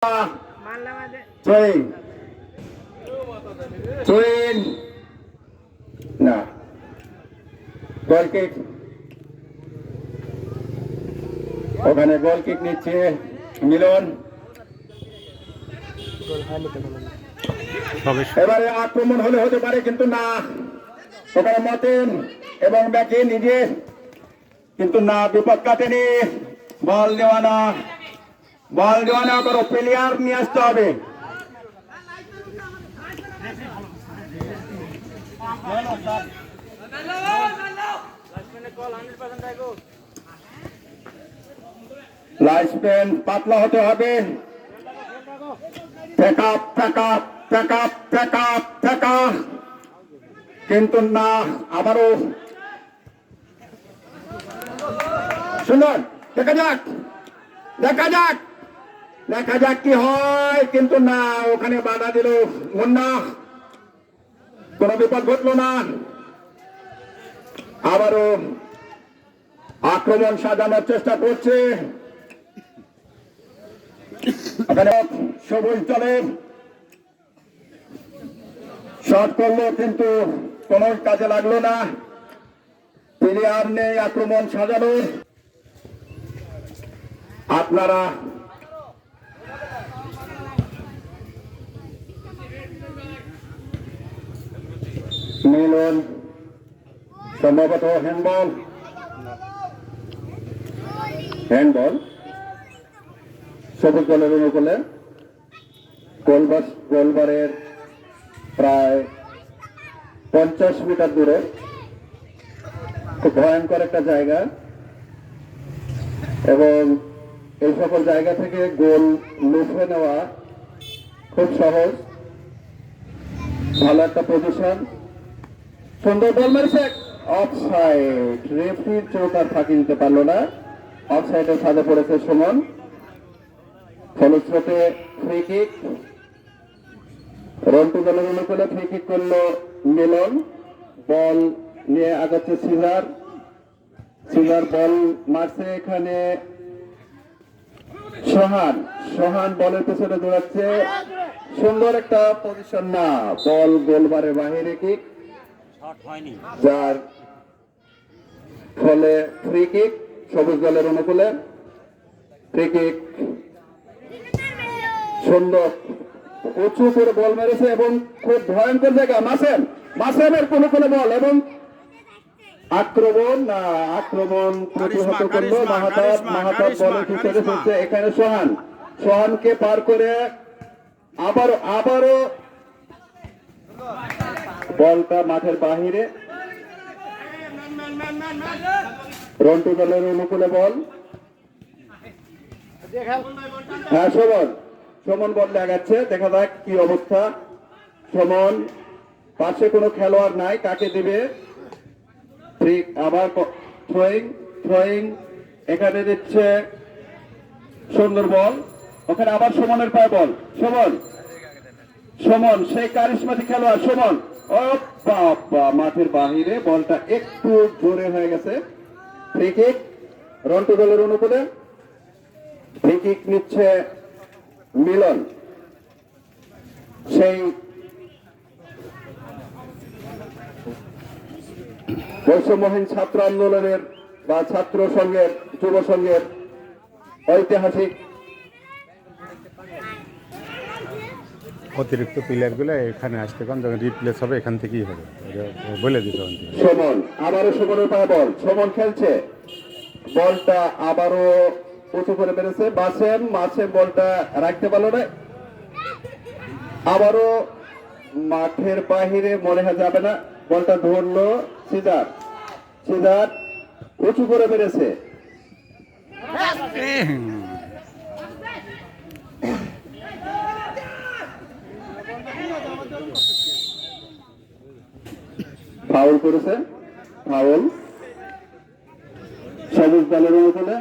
Throwing throwing না গোল kick, ওখানে গোল kick নিচ্ছে মিলন। এবারে আক্রমণ হলে হতে পারে কিন্তু না, ওখানে মতেন এবং ব্যাকে নিজে কিন্তু না, বিপদ কাটেনি। বল দেওয়া না, বল দেওয়া না করো, প্লেয়ার নিয়ে আসতে হবে। লাইফস্প্যান পাতলা হতে হবে। কিন্তু না, আবারও সুন্দর। দেখা যাক দেখা যাক দেখা যাক কি হয়, কিন্তু না, ওখানে বাধা দিল মুন্না, কোন বিপদ ঘটলো না। আবারও আক্রমণ সাজানোর চেষ্টা করছে ওখানে সবুজ দলে। শট করলো কিন্তু কোন কাজে লাগলো না, প্লেয়ার নেই আক্রমণ সাজানোর। আপনারা মিলন সম্ভবত হ্যান্ডবল হ্যান্ডবল সবুজ দলের অনুকূলে। গোলবারের প্রায় 50 মিটার দূরে, খুব ভয়ঙ্কর একটা জায়গা, এবং এই সকল জায়গা থেকে গোল লুফে নেওয়া খুব সহজ। ভালো একটা পজিশন, সুন্দর বল মেরেছে, অফসাইড। রেফারির চোখ আর ফাঁকি দিতে পারলো না, অফসাইডের সাজা পড়েছে সুমন। ফলশ্রুতি ফ্রি কিক, রন্টু দলের অনুকূলে ফ্রি কিক করলো মিলন। বল নিয়ে আগাচ্ছে সিজার, সিজার বল মারছে এখানে সোহান বলের পেছনে দৌড়াচ্ছে, সুন্দর একটা পজিশন, না, বল গোলবারের বাহিরে কিক, যার ফলে ফ্রি কিক সবুজ দলের অনুকূলে। ফ্রি কিক সুন্দর উঁচু করে বল মেরেছে এবং খুব ভয়ঙ্কর জায়গা। মাসেমের কোন বল এবং আক্রমণ প্রতিহত করলো মাহাতাব বলের পিছনে ফেলছে এখানে সোহানকে পার করে আবারও বলটা মাঠের বাহিরে। রন্টু দলের অনুকূলে বল, হ্যাঁ সুমন বল লাগাচ্ছে, দেখা যাক কি অবস্থা। সুমন পাশে কোনো খেলোয়াড় নাই, কাকে দিবে? ঠিক, আবার থ্রোয়িং এখানে দিচ্ছে, সুন্দর বল, ওখানে আবার সুমনের পায়ে বল। সুমন সেই কারিশমাটিক খেলোয়াড় সুমন, ও বাবা, মাঠের বাহিরে, বলটা একটু জোরে হয়ে গেছে। ফ্রি কিক রন্টু দলের অনুকূলে, ফ্রি কিক নিচ্ছে মিলন। সেই বৈষম্যহীন ছাত্র আন্দোলনের বা ছাত্র সংঘের যুব সংঘের ঐতিহাসিক অতিরিক্ত প্লেয়ার গুলো এখানে আসতে পারেন, যখন রিপ্লেস হবে এখান থেকেই হবে, বলে দিতে হবে। সুমন, আবারও সুমনের পায়ে বল, সুমন খেলছে, বলটা আবারও উঁচু করে মেরেছে মাসেম বলটা রাখতে পারলো না, আবারও মাঠের বাহিরে, মনে হয় যাবে না, বলটা ধরলো সিজার উঁচু করে মেরেছে। ফাউল করেছে, ফাউল সবুজ দলের অনুকূলে।